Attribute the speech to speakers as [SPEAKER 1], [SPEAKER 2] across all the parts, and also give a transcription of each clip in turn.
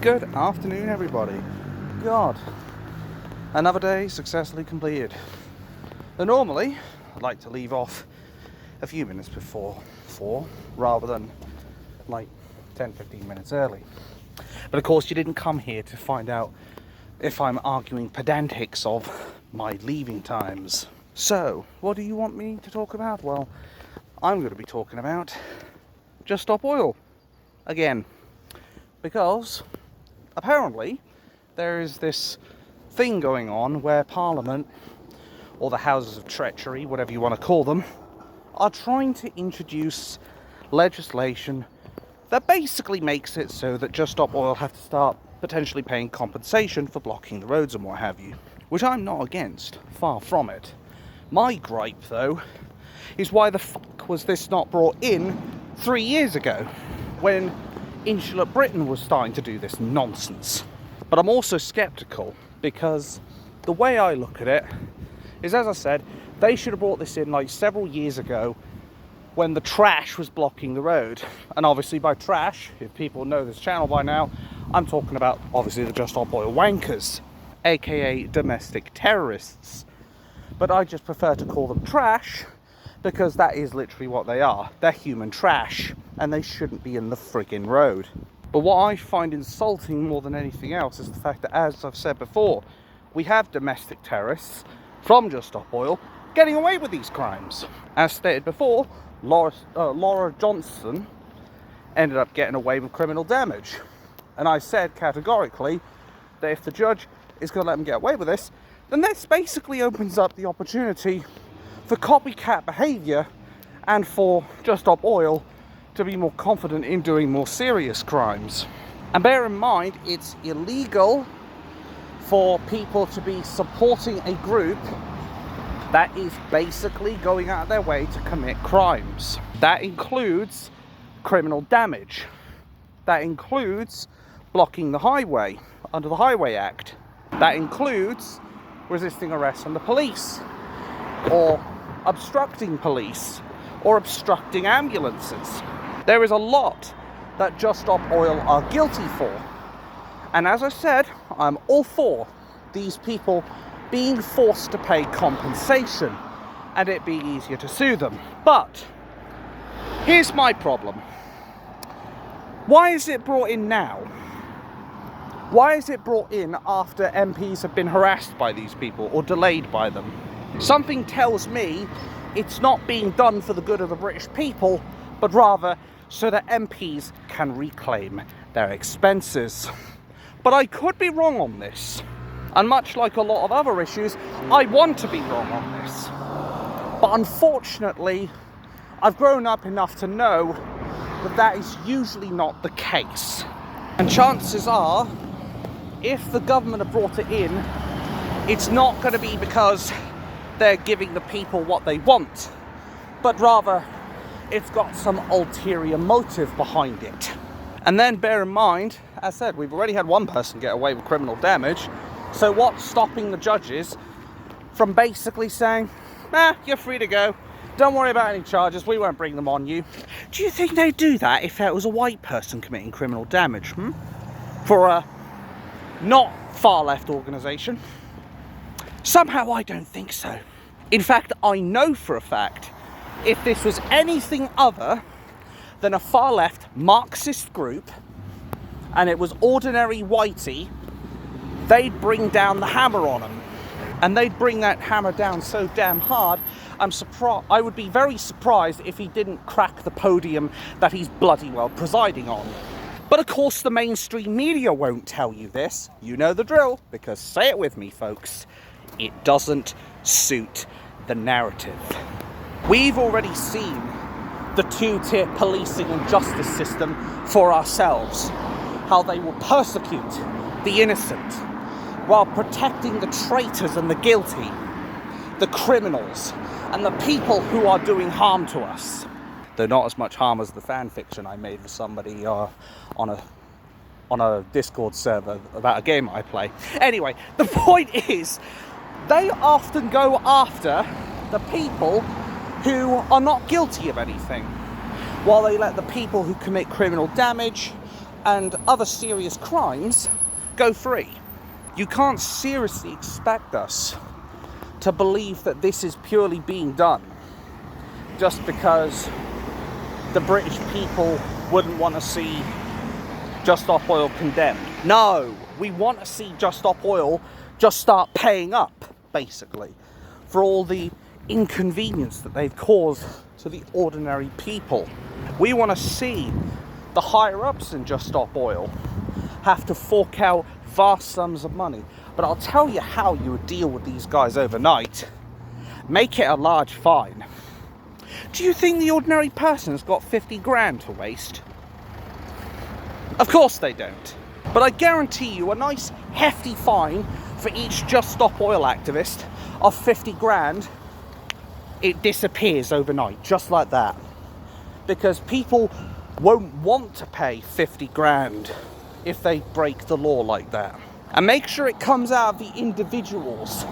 [SPEAKER 1] Good afternoon, everybody. God, another day successfully completed. Now, normally, I'd like to leave off a few minutes before 4, rather than like 10-15 minutes early. But of course, you didn't come here to find out if I'm arguing pedantics of my leaving times. So, what do you want me to talk about? Well, I'm going to be talking about Just Stop Oil again, because apparently there is this thing going on where Parliament, or the Houses of Treachery, whatever you want to call them, are trying to introduce legislation that basically makes it so that Just Stop Oil have to start potentially paying compensation for blocking the roads and what have you, which I'm not against, far from it. My gripe, though, is why the fuck was this not brought in 3 years ago, when Insular Britain was starting to do this nonsense? But I'm also sceptical, because the way I look at it is, as I said, they should have brought this in like several years ago when the trash was blocking the road. And obviously by trash, if people know this channel by now, I'm talking about obviously the Just Stop Oil wankers, aka domestic terrorists. But I just prefer to call them trash, because that is literally what they are. They're human trash, and they shouldn't be in the friggin' road. But what I find insulting more than anything else is the fact that, as I've said before, we have domestic terrorists from Just Stop Oil getting away with these crimes. As stated before, Laura Johnson ended up getting away with criminal damage. And I said categorically that if the judge is going to let them get away with this, then this basically opens up the opportunity for copycat behaviour and for Just Stop Oil to be more confident in doing more serious crimes. And bear in mind, it's illegal for people to be supporting a group that is basically going out of their way to commit crimes. That includes criminal damage. That includes blocking the highway under the Highway Act. That includes resisting arrest from the police, or obstructing police, or obstructing ambulances. There is a lot that Just Stop Oil are guilty for. And as I said, I'm all for these people being forced to pay compensation and it being easier to sue them. But here's my problem. Why is it brought in now? Why is it brought in after MPs have been harassed by these people or delayed by them? Something tells me it's not being done for the good of the British people, but rather so that MPs can reclaim their expenses. But I could be wrong on this. And much like a lot of other issues, I want to be wrong on this. But unfortunately, I've grown up enough to know that that is usually not the case. And chances are, if the government have brought it in, it's not going to be because they're giving the people what they want, but rather it's got some ulterior motive behind it. And then bear in mind, as I said, we've already had one person get away with criminal damage, so what's stopping the judges from basically saying, you're free to go, don't worry about any charges, we won't bring them on you? Do you think they'd do that if it was a white person committing criminal damage, for a not far left organisation? Somehow I don't think so. In fact, I know for a fact, if this was anything other than a far left Marxist group, and it was ordinary whitey, they'd bring down the hammer on them. And they'd bring that hammer down so damn hard, I would be very surprised if he didn't crack the podium that he's bloody well presiding on. But of course the mainstream media won't tell you this. You know the drill, because say it with me, folks, it doesn't suit the narrative. We've already seen the two-tier policing and justice system for ourselves. How they will persecute the innocent while protecting the traitors and the guilty, the criminals, and the people who are doing harm to us. Though not as much harm as the fan fiction I made with somebody on a Discord server about a game I play. Anyway, the point is, they often go after the people who are not guilty of anything, while they let the people who commit criminal damage and other serious crimes go free. You can't seriously expect us to believe that this is purely being done just because the British people wouldn't want to see Just Stop Oil condemned. No, we want to see Just Stop Oil just start paying up, basically, for all the inconvenience that they've caused to the ordinary people. We want to see the higher-ups in Just Stop Oil have to fork out vast sums of money. But I'll tell you how you would deal with these guys overnight. Make it a large fine. Do you think the ordinary person's got 50 grand to waste? Of course they don't. But I guarantee you a nice hefty fine for each Just Stop Oil activist of 50 grand, it disappears overnight, just like that. Because people won't want to pay 50 grand if they break the law like that. And make sure it comes out of the individuals,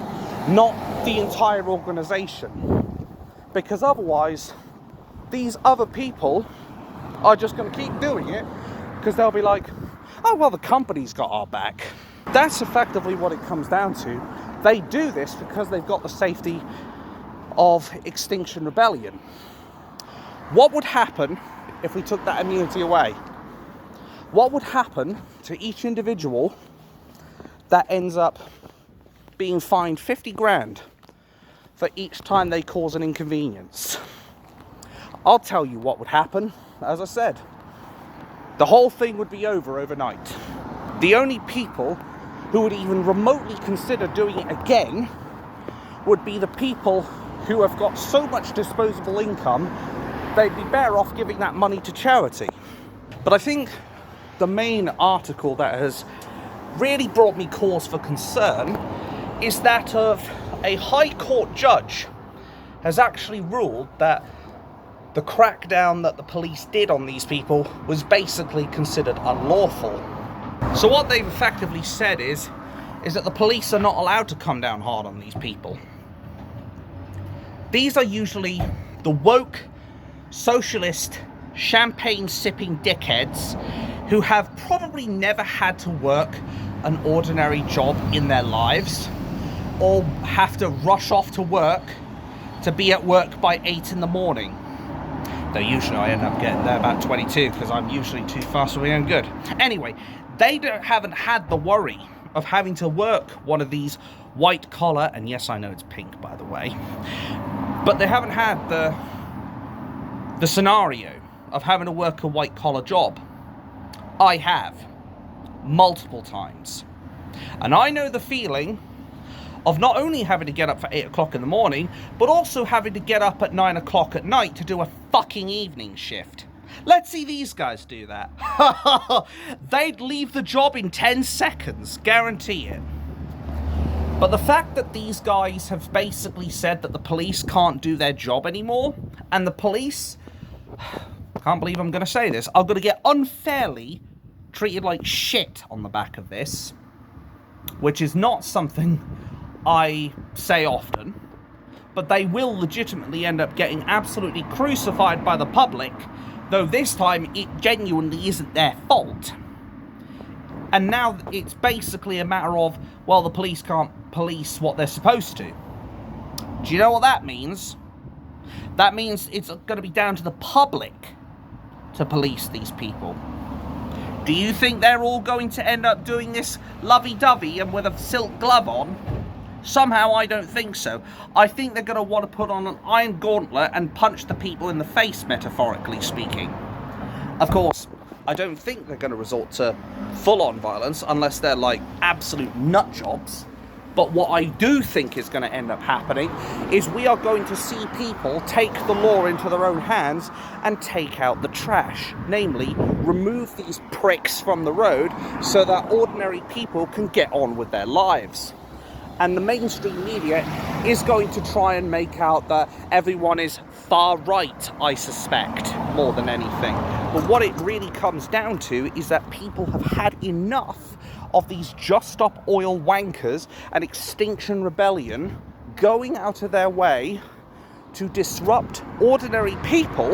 [SPEAKER 1] not the entire organisation. Because otherwise, these other people are just going to keep doing it because they'll be like, oh, well, the company's got our back. That's effectively what it comes down to. They do this because they've got the safety of Extinction Rebellion. What would happen if we took that immunity away? What would happen to each individual that ends up being fined 50 grand for each time they cause an inconvenience? I'll tell you what would happen. As I said, the whole thing would be over overnight. The only people who would even remotely consider doing it again would be the people who have got so much disposable income, they'd be better off giving that money to charity. But I think the main article that has really brought me cause for concern is that of a High Court judge has actually ruled that the crackdown that the police did on these people was basically considered unlawful. So what they've effectively said is that the police are not allowed to come down hard on these people. These are usually the woke, socialist, champagne-sipping dickheads who have probably never had to work an ordinary job in their lives or have to rush off to work to be at work by 8 in the morning. Though usually I end up getting there about 22 because I'm usually too fast for my own good. Anyway, they haven't had the worry of having to work one of these white collar, and yes, I know it's pink by the way, but they haven't had the scenario of having to work a white collar job. I have, multiple times. And I know the feeling of not only having to get up for 8 o'clock in the morning, but also having to get up at 9 o'clock at night to do a fucking evening shift. Let's see these guys do that. They'd leave the job in 10 seconds, guarantee it. But the fact that these guys have basically said that the police can't do their job anymore, and the police, I can't believe I'm going to say this, are going to get unfairly treated like shit on the back of this, which is not something I say often, but they will legitimately end up getting absolutely crucified by the public, though this time it genuinely isn't their fault. And now it's basically a matter of, well, the police can't police what they're supposed to. Do you know what that means? That means it's going to be down to the public to police these people. Do you think they're all going to end up doing this lovey-dovey and with a silk glove on? Somehow I don't think so. I think they're going to want to put on an iron gauntlet and punch the people in the face, metaphorically speaking. Of course, I don't think they're going to resort to full-on violence unless they're like absolute nut jobs. But what I do think is going to end up happening is we are going to see people take the law into their own hands and take out the trash. Namely, remove these pricks from the road so that ordinary people can get on with their lives. And the mainstream media is going to try and make out that everyone is far right, I suspect, more than anything. But what it really comes down to is that people have had enough of these Just Stop Oil wankers and Extinction Rebellion going out of their way to disrupt ordinary people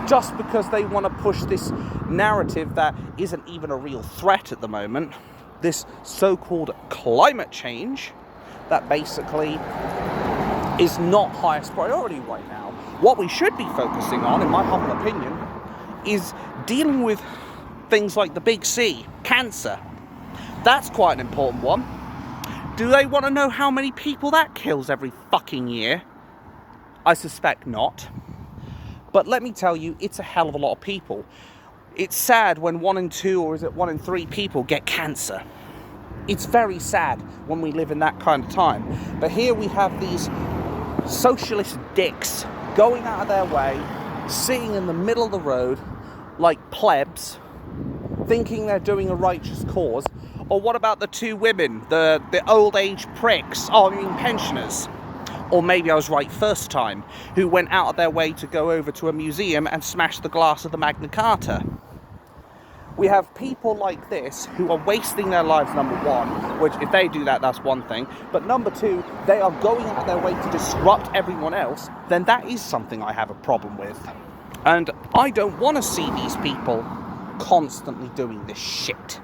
[SPEAKER 1] just because they want to push this narrative that isn't even a real threat at the moment, this so-called climate change that basically is not highest priority right now. What we should be focusing on, in my humble opinion, is dealing with things like the big C, cancer. That's quite an important one. Do they want to know how many people that kills every fucking year? I suspect not. But let me tell you, it's a hell of a lot of people. It's sad when 1 in 2, or is it 1 in 3 people get cancer. It's very sad when we live in that kind of time. But here we have these socialist dicks going out of their way, sitting in the middle of the road like plebs, thinking they're doing a righteous cause. Or what about the 2 women, the old age pricks, pensioners? Or maybe I was right first time, who went out of their way to go over to a museum and smash the glass of the Magna Carta. We have people like this who are wasting their lives, number one, which if they do that, that's one thing. But number two, they are going out of their way to disrupt everyone else. Then that is something I have a problem with. And I don't want to see these people constantly doing this shit.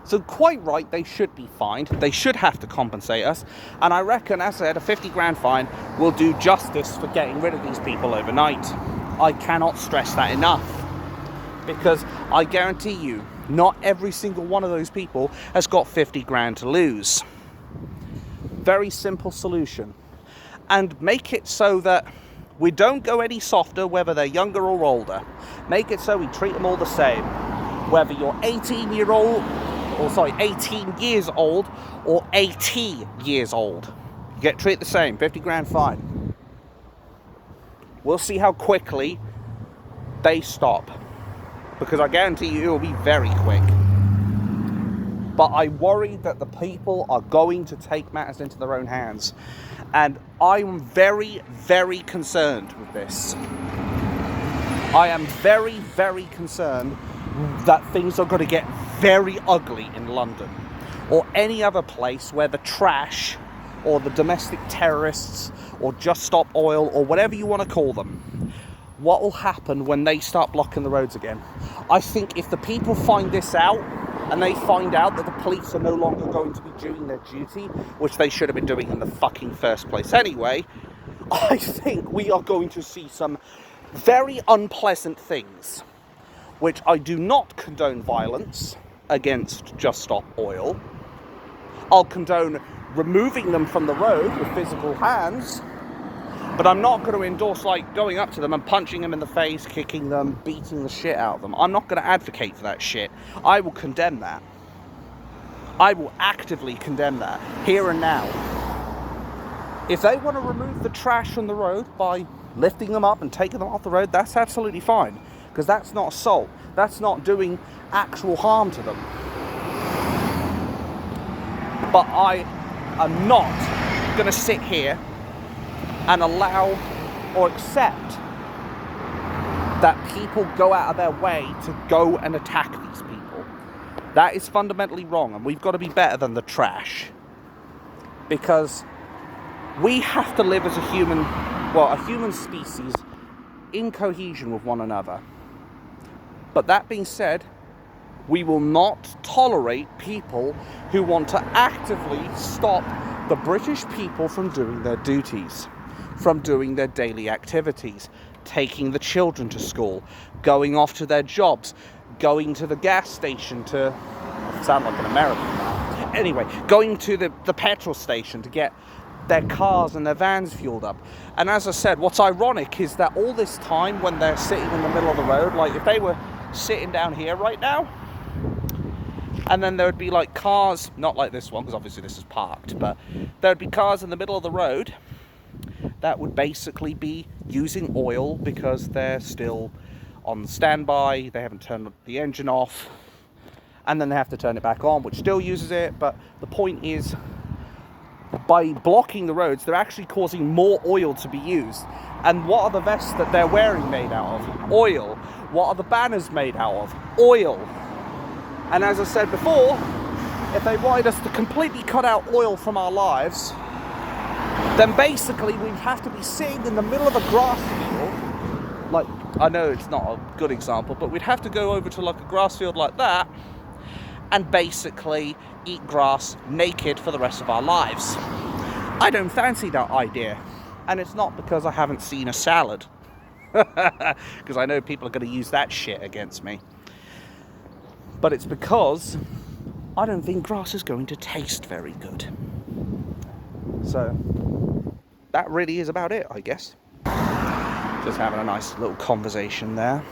[SPEAKER 1] So quite right, they should be fined. They should have to compensate us. And I reckon, as I said, a 50 grand fine will do justice for getting rid of these people overnight. I cannot stress that enough. Because I guarantee you, not every single one of those people has got 50 grand to lose. Very simple solution. And make it so that we don't go any softer, whether they're younger or older. Make it so we treat them all the same. Whether you're 18 years old or 80 years old. You get treated the same, 50 grand fine. We'll see how quickly they stop. Because I guarantee you it will be very quick. But I worry that the people are going to take matters into their own hands. And I'm very, very concerned with this. I am very, very concerned that things are going to get very ugly in London. Or any other place where the trash, or the domestic terrorists, or Just Stop Oil, or whatever you want to call them. What will happen when they start blocking the roads again? I think if the people find this out, and they find out that the police are no longer going to be doing their duty, which they should have been doing in the fucking first place anyway, I think we are going to see some very unpleasant things. Which I do not condone violence against Just Stop Oil. I'll condone removing them from the road with physical hands. But I'm not going to endorse, going up to them and punching them in the face, kicking them, beating the shit out of them. I'm not going to advocate for that shit. I will condemn that. I will actively condemn that, here and now. If they want to remove the trash from the road by lifting them up and taking them off the road, that's absolutely fine. Because that's not assault. That's not doing actual harm to them. But I am not going to sit here and allow or accept that people go out of their way to go and attack these people. That is fundamentally wrong, and we've got to be better than the trash. Because we have to live as a human species in cohesion with one another. But that being said, we will not tolerate people who want to actively stop the British people from doing their duties, from doing their daily activities, taking the children to school, going off to their jobs, going to the gas station to... I sound like an American now. Anyway, going to the petrol station to get their cars and their vans fueled up. And as I said, what's ironic is that all this time when they're sitting in the middle of the road, if they were sitting down here right now, and then there would be cars, not like this one because obviously this is parked, but there would be cars in the middle of the road that would basically be using oil because they're still on standby, they haven't turned the engine off, and then they have to turn it back on, which still uses it. But the point is, by blocking the roads, they're actually causing more oil to be used. And what are the vests that they're wearing made out of? Oil. What are the banners made out of? Oil. And as I said before, if they wanted us to completely cut out oil from our lives, then basically we'd have to be sitting in the middle of a grass field, I know it's not a good example, but we'd have to go over to like a grass field like that and basically eat grass naked for the rest of our lives. I don't fancy that idea. And it's not because I haven't seen a salad. Because I know people are going to use that shit against me. But it's because I don't think grass is going to taste very good. So that really is about it, I guess. Just having a nice little conversation there.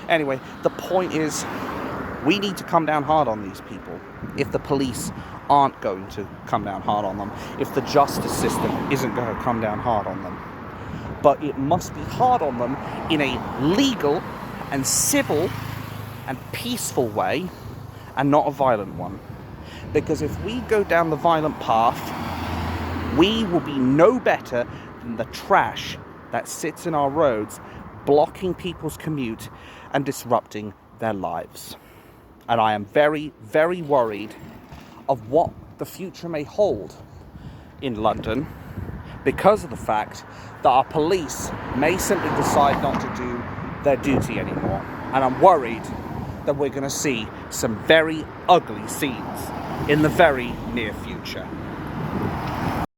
[SPEAKER 1] Anyway, the point is, we need to come down hard on these people if the police aren't going to come down hard on them, if the justice system isn't going to come down hard on them. But it must be hard on them in a legal and civil and peaceful way, and not a violent one. Because if we go down the violent path, we will be no better than the trash that sits in our roads, blocking people's commute and disrupting their lives. And I am very, very worried of what the future may hold in London because of the fact that our police may simply decide not to do their duty anymore. And I'm worried that we're going to see some very ugly scenes in the very near future.